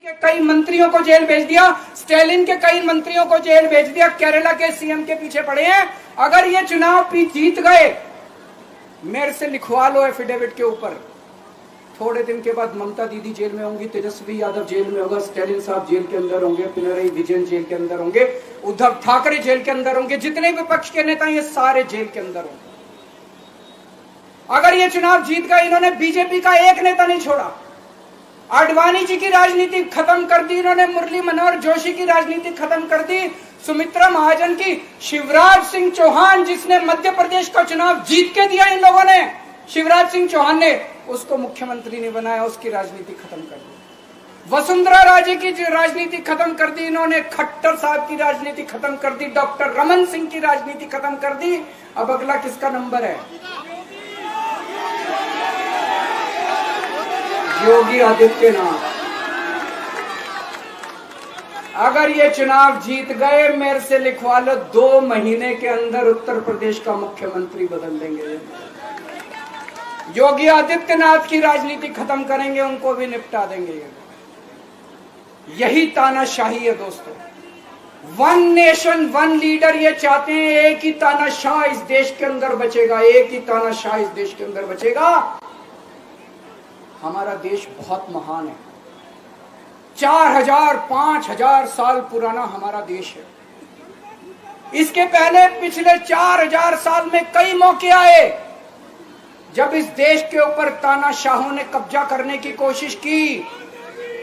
के कई मंत्रियों को जेल भेज दिया, स्टालिन के कई मंत्रियों को जेल भेज दिया, केरला के सीएम के पीछे पड़े हैं। अगर ये चुनाव जीत गए, मेरे से लिखवा लो एफिडेविट के ऊपर, थोड़े दिन के बाद ममता दीदी जेल में होंगी, तेजस्वी यादव जेल में होगा, स्टालिन साहब जेल के अंदर होंगे, पिनराई विजयन जेल के अंदर होंगे, उद्धव ठाकरे जेल के अंदर होंगे, जितने विपक्ष के नेता ये सारे जेल के अंदर होंगे। अगर ये चुनाव जीत गए, इन्होंने बीजेपी का एक नेता नहीं छोड़ा। आडवाणी जी की राजनीति खत्म कर दी इन्होंने, मुरली मनोहर जोशी की राजनीति खत्म कर दी, सुमित्रा महाजन की, शिवराज सिंह चौहान जिसने मध्य प्रदेश का चुनाव जीत के दिया इन लोगों ने, शिवराज सिंह चौहान ने उसको मुख्यमंत्री नहीं बनाया, उसकी राजनीति खत्म कर दी। वसुंधरा राजे की राजनीति खत्म कर दी इन्होंने, खट्टर साहब की राजनीति खत्म कर दी, डॉक्टर रमन सिंह की राजनीति खत्म कर दी। अब अगला किसका नंबर है? योगी आदित्यनाथ। अगर ये चुनाव जीत गए, मेरे से लिखवा लो, 2 महीने के अंदर उत्तर प्रदेश का मुख्यमंत्री बदल देंगे। योगी आदित्यनाथ की राजनीति खत्म करेंगे, उनको भी निपटा देंगे। यही तानाशाही है दोस्तों। वन नेशन वन लीडर ये चाहते हैं, एक ही तानाशाह इस देश के अंदर बचेगा, एक ही तानाशाह इस देश के अंदर बचेगा। हमारा देश बहुत महान है, 4000 5000 साल पुराना हमारा देश है। इसके पहले पिछले 4000 साल में कई मौके आए जब इस देश के ऊपर तानाशाहों ने कब्जा करने की कोशिश की,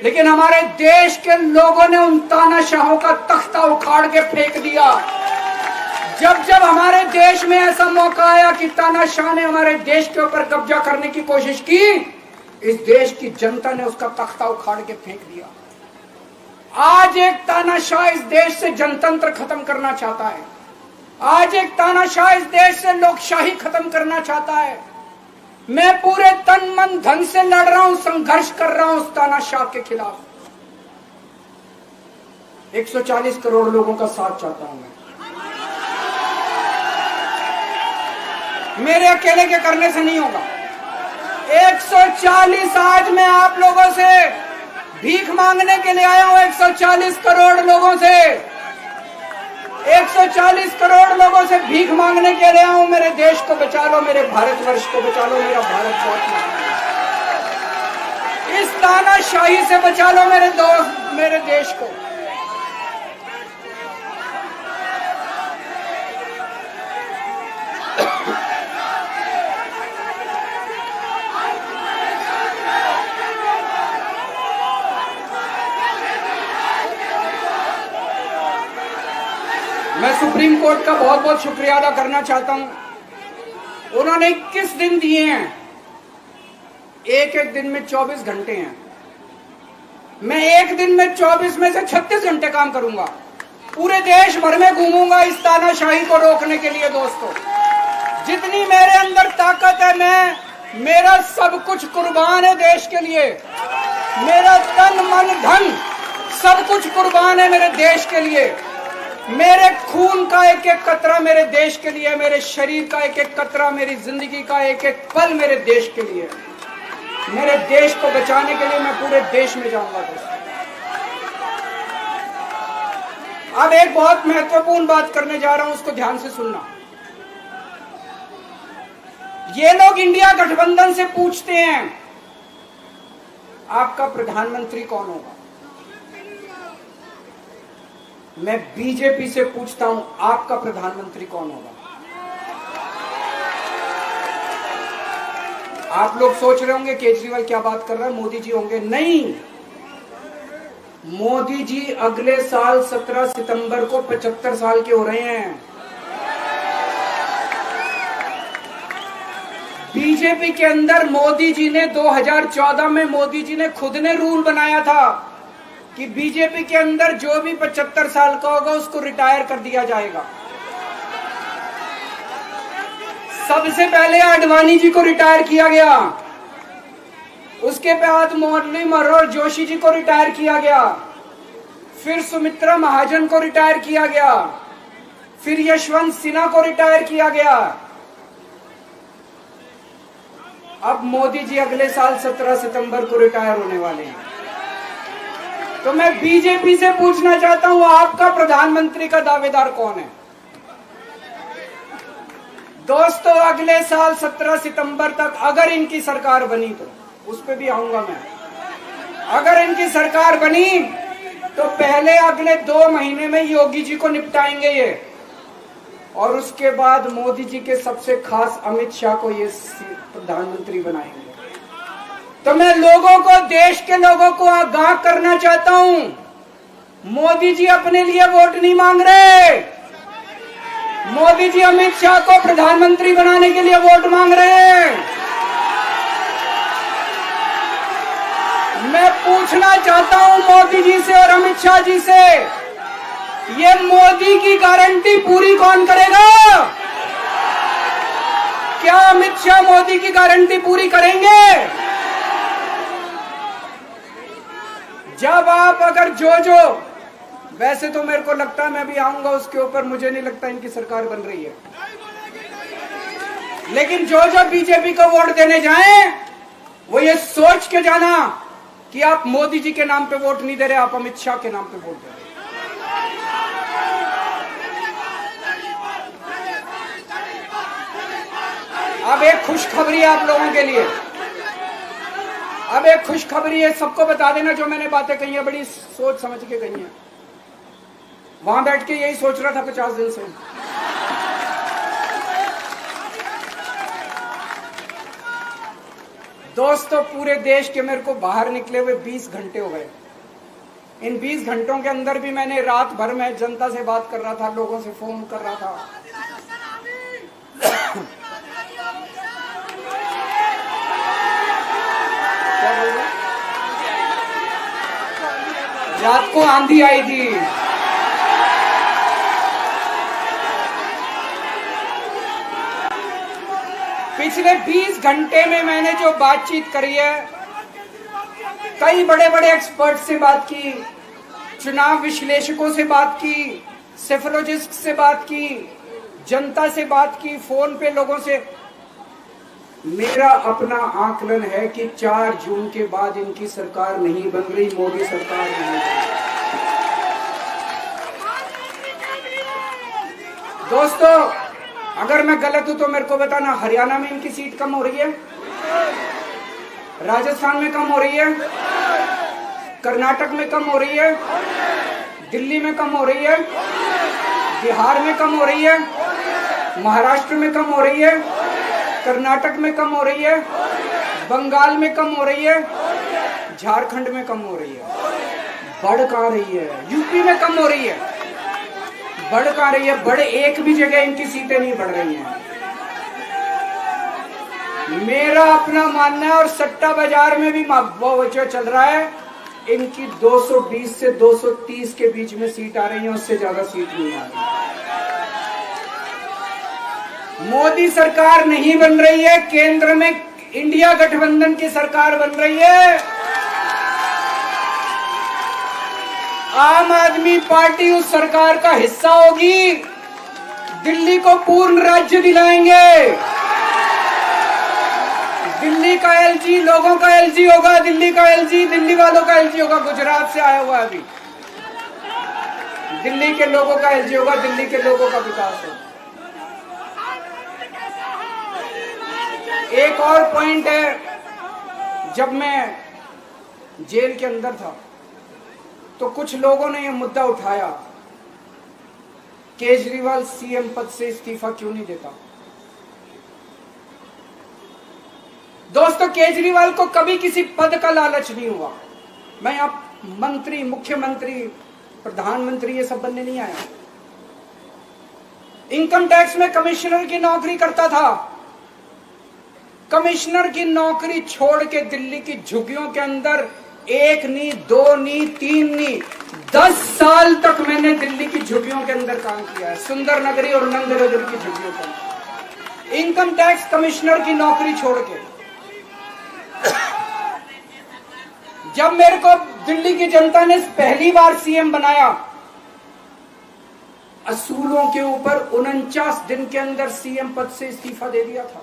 लेकिन हमारे देश के लोगों ने उन तानाशाहों का तख्ता उखाड़ के फेंक दिया। जब जब हमारे देश में ऐसा मौका आया कि तानाशाह ने हमारे देश के ऊपर कब्जा करने की कोशिश की, इस देश की जनता ने उसका तख्ता उखाड़ के फेंक दिया। आज एक तानाशाह इस देश से जनतंत्र खत्म करना चाहता है, आज एक तानाशाह इस देश से लोकशाही खत्म करना चाहता है। मैं पूरे तन मन धन से लड़ रहा हूं, संघर्ष कर रहा हूं उस तानाशाह के खिलाफ। 140 करोड़ लोगों का साथ चाहता हूं मैं। मेरे अकेले के करने से नहीं होगा। 140 आज मैं आप लोगों से भीख मांगने के लिए आया हूं, 140 करोड़ लोगों से, 140 करोड़ लोगों से भीख मांगने के लिए आया हूं। मेरे देश को बचा लो, मेरे भारतवर्ष को बचा लो, मेरा भारत बहुत महान है। इस तानाशाही से बचा लो मेरे दोस्त, मेरे देश को। मैं सुप्रीम कोर्ट का बहुत बहुत शुक्रिया अदा करना चाहता हूं। उन्होंने 21 दिन दिए हैं, एक एक दिन में 24 घंटे हैं। मैं एक दिन में 24 में से 36 घंटे काम करूंगा, पूरे देश भर में घूमूंगा इस तानाशाही को रोकने के लिए। दोस्तों, जितनी मेरे अंदर ताकत है, मेरा सब कुछ कुर्बान है देश के लिए। मेरा तन मन धन सब कुछ कुर्बान है मेरे देश के लिए। मेरे खून का एक एक कतरा मेरे देश के लिए, मेरे शरीर का एक एक कतरा, मेरी जिंदगी का एक एक पल मेरे देश के लिए। मेरे देश को बचाने के लिए मैं पूरे देश में जाऊंगा दोस्तों। अब एक बहुत महत्वपूर्ण बात करने जा रहा हूं, उसको ध्यान से सुनना। ये लोग इंडिया गठबंधन से पूछते हैं आपका प्रधानमंत्री कौन होगा। मैं बीजेपी से पूछता हूं आपका प्रधानमंत्री कौन होगा। आप लोग सोच रहे होंगे केजरीवाल क्या बात कर रहा है, मोदी जी होंगे। नहीं, मोदी जी अगले साल 17 सितंबर को 75 साल के हो रहे हैं। बीजेपी के अंदर मोदी जी ने 2014 में मोदी जी ने खुद ने रूल बनाया था कि बीजेपी के अंदर जो भी 75 साल का होगा उसको रिटायर कर दिया जाएगा। सबसे पहले आडवाणी जी को रिटायर किया गया, उसके बाद मुरली मनोहर जोशी जी को रिटायर किया गया, फिर सुमित्रा महाजन को रिटायर किया गया, फिर यशवंत सिन्हा को रिटायर किया गया। अब मोदी जी अगले साल 17 सितंबर को रिटायर होने वाले हैं। तो मैं बीजेपी से पूछना चाहता हूं, आपका प्रधानमंत्री का दावेदार कौन है? दोस्तों, अगले साल 17 सितंबर तक अगर इनकी सरकार बनी, तो उस पर भी आऊंगा मैं, अगर इनकी सरकार बनी तो पहले अगले 2 महीने में योगी जी को निपटाएंगे ये, और उसके बाद मोदी जी के सबसे खास अमित शाह को ये प्रधानमंत्री बनाएंगे। तो मैं लोगों को, देश के लोगों को आगाह करना चाहता हूं, मोदी जी अपने लिए वोट नहीं मांग रहे, मोदी जी अमित शाह को प्रधानमंत्री बनाने के लिए वोट मांग रहे हैं। मैं पूछना चाहता हूं मोदी जी से और अमित शाह जी से, ये मोदी की गारंटी पूरी कौन करेगा? क्या अमित शाह मोदी की गारंटी पूरी करेंगे? जब आप अगर जो वैसे तो मेरे को लगता है, मैं भी आऊंगा उसके ऊपर, मुझे नहीं लगता इनकी सरकार बन रही है, लेकिन जो बीजेपी को वोट देने जाएं, वो ये सोच के जाना कि आप मोदी जी के नाम पे वोट नहीं दे रहे, आप अमित शाह के नाम पे वोट दे रहे। अब एक खुशखबरी है आप लोगों के लिए, अब एक खुशखबरी है, सबको बता देना, जो मैंने बातें कही है बड़ी सोच समझ के कही है, वहां बैठ के यही सोच रहा था 50 दिन से। दोस्तों, पूरे देश के मेरे को बाहर निकले हुए 20 घंटे हो गए। इन 20 घंटों के अंदर भी मैंने रात भर में जनता से बात कर रहा था, लोगों से फोन कर रहा था। क्या बोल रहे? रात को आंधी आई थी, पिछले 20 घंटे में मैंने जो बातचीत करी है, कई बड़े बड़े एक्सपर्ट से बात की, चुनाव विश्लेषकों से बात की, सेफोलॉजिस्ट से बात की, जनता से बात की, फोन पे लोगों से। मेरा अपना आकलन है कि 4 जून के बाद इनकी सरकार नहीं बन रही, मोदी सरकार नहीं बन रही। दोस्तों, अगर मैं गलत हूं तो मेरे को बताना, हरियाणा में इनकी सीट कम हो रही है, राजस्थान में कम हो रही है, कर्नाटक में कम हो रही है, दिल्ली में कम हो रही है, बिहार में कम हो रही है, महाराष्ट्र में कम हो रही है, कर्नाटक में कम हो रही है, बंगाल में कम हो रही है, झारखंड में कम हो रही है। बढ़ कहां रही है? यूपी में कम हो रही है, बढ़ कहां रही है? बड़े एक भी जगह इनकी सीटें नहीं बढ़ रही हैं। मेरा अपना मानना है, और सट्टा बाजार में भी जो चल रहा है, इनकी 220 से 230 के बीच में सीट आ रही है, उससे ज्यादा सीट नहीं आ रही। मोदी सरकार नहीं बन रही है, केंद्र में इंडिया गठबंधन की सरकार बन रही है। आम आदमी पार्टी उस सरकार का हिस्सा होगी, दिल्ली को पूर्ण राज्य दिलाएंगे। दिल्ली का एलजी लोगों का एलजी होगा, दिल्ली का एलजी दिल्ली वालों का एलजी होगा। गुजरात से आया हुआ है अभी, दिल्ली के लोगों का एलजी होगा, दिल्ली के लोगों का विकास होगा। एक और पॉइंट है, जब मैं जेल के अंदर था तो कुछ लोगों ने यह मुद्दा उठाया, केजरीवाल सीएम पद से इस्तीफा क्यों नहीं देता। दोस्तों, केजरीवाल को कभी किसी पद का लालच नहीं हुआ। मैं आप मंत्री, मुख्यमंत्री, प्रधानमंत्री ये सब बनने नहीं आया। इनकम टैक्स में कमिश्नर की नौकरी करता था, कमिश्नर की नौकरी छोड़ के दिल्ली की झुग्गियों के अंदर 1 नहीं, 2 नहीं, 3 नहीं, 10 साल तक मैंने दिल्ली की झुग्गियों के अंदर काम किया है, सुंदर नगरी और नंद नगरी की झुग्गियों के अंदर, इनकम टैक्स कमिश्नर की नौकरी छोड़ के। जब मेरे को दिल्ली की जनता ने पहली बार सीएम बनाया, असूलों के ऊपर 49 दिन के अंदर सीएम पद से इस्तीफा दे दिया था।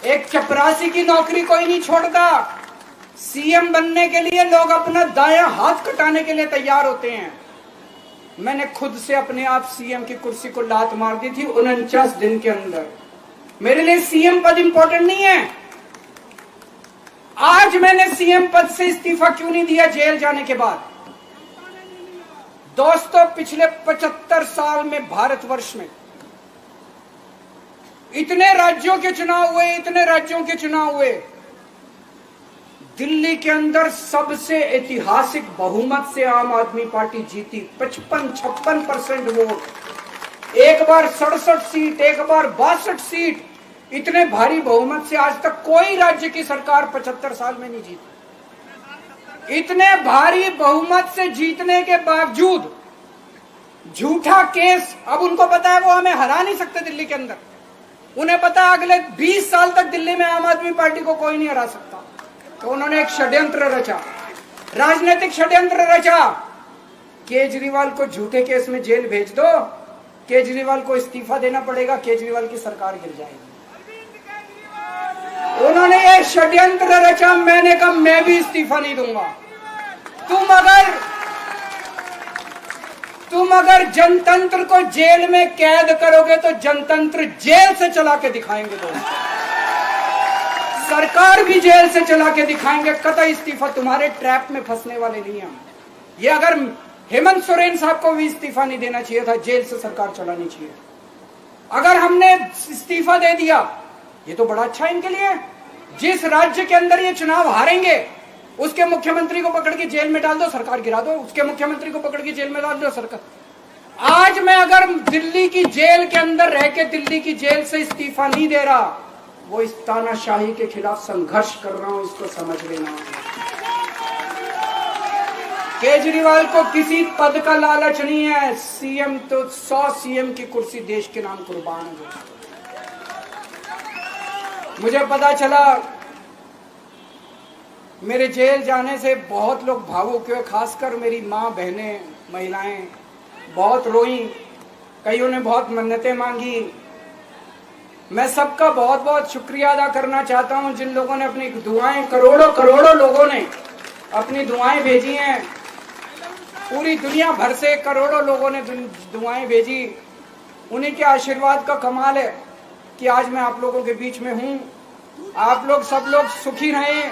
एक चपरासी की नौकरी कोई नहीं छोड़ता, सीएम बनने के लिए लोग अपना दायां हाथ कटाने के लिए तैयार होते हैं। मैंने खुद से अपने आप सीएम की कुर्सी को लात मार दी थी 49 दिन के अंदर। मेरे लिए सीएम पद इंपॉर्टेंट नहीं है। आज मैंने सीएम पद से इस्तीफा क्यों नहीं दिया जेल जाने के बाद? दोस्तों, पिछले 75 साल में भारतवर्ष में इतने राज्यों के चुनाव हुए, इतने राज्यों के चुनाव हुए, दिल्ली के अंदर सबसे ऐतिहासिक बहुमत से आम आदमी पार्टी जीती। 55-56% वोट, एक बार 67 सीट, एक बार 62 सीट। इतने भारी बहुमत से आज तक कोई राज्य की सरकार 75 साल में नहीं जीती। इतने भारी बहुमत से जीतने के बावजूद झूठा केस, अब उनको पता है वो हमें हरा नहीं सकते दिल्ली के अंदर। उन्हें पता है अगले 20 साल तक दिल्ली में आम आदमी पार्टी को कोई नहीं हरा सकता। तो उन्होंने एक षड्यंत्र रचा, राजनीतिक षड्यंत्र रचा। केजरीवाल को झूठे केस में जेल भेज दो, केजरीवाल को इस्तीफा देना पड़ेगा, केजरीवाल की सरकार गिर जाएगी। उन्होंने ये षड्यंत्र रचा। मैंने कहा मैं भी इस्तीफा नहीं दूंगा। तुम अगर जनतंत्र को जेल में कैद करोगे तो जनतंत्र जेल से चला के दिखाएंगे। दोस्तों, सरकार भी जेल से चला के दिखाएंगे। कतई इस्तीफा, तुम्हारे ट्रैप में फंसने वाले नहीं हम। ये अगर हेमंत सोरेन साहब को भी इस्तीफा नहीं देना चाहिए था, जेल से सरकार चलानी चाहिए। अगर हमने इस्तीफा दे दिया, ये तो बड़ा अच्छा इनके लिए। जिस राज्य के अंदर ये चुनाव हारेंगे उसके मुख्यमंत्री को पकड़ के जेल में डाल दो, सरकार गिरा दो। उसके मुख्यमंत्री को पकड़ के जेल में डाल दो, सरकार। आज मैं अगर दिल्ली की जेल के अंदर रह के दिल्ली की जेल से इस्तीफा नहीं दे रहा, वो इस तानाशाही के खिलाफ संघर्ष कर रहा हूं, इसको समझ लेना। केजरीवाल को किसी पद का लालच नहीं है। सीएम तो 100 सीएम की कुर्सी देश के नाम कुर्बान है। मुझे पता चला मेरे जेल जाने से बहुत लोग भावुक हुए, खासकर मेरी माँ, बहनें, महिलाएं बहुत रोई। कईयों ने बहुत मन्नतें मांगी। मैं सबका बहुत बहुत शुक्रिया अदा करना चाहता हूं जिन लोगों ने अपनी दुआएं, करोड़ों लोगों ने अपनी दुआएं भेजी हैं। पूरी दुनिया भर से करोड़ों लोगों ने दुआएं भेजी। उन्हीं के आशीर्वाद का कमाल है कि आज मैं आप लोगों के बीच में हूं। आप लोग सब लोग सुखी रहें,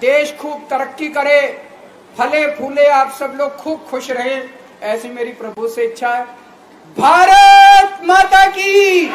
देश खूब तरक्की करे, फले फूले, आप सब लोग खूब खुश रहें, ऐसी मेरी प्रभु से इच्छा है। भारत माता की।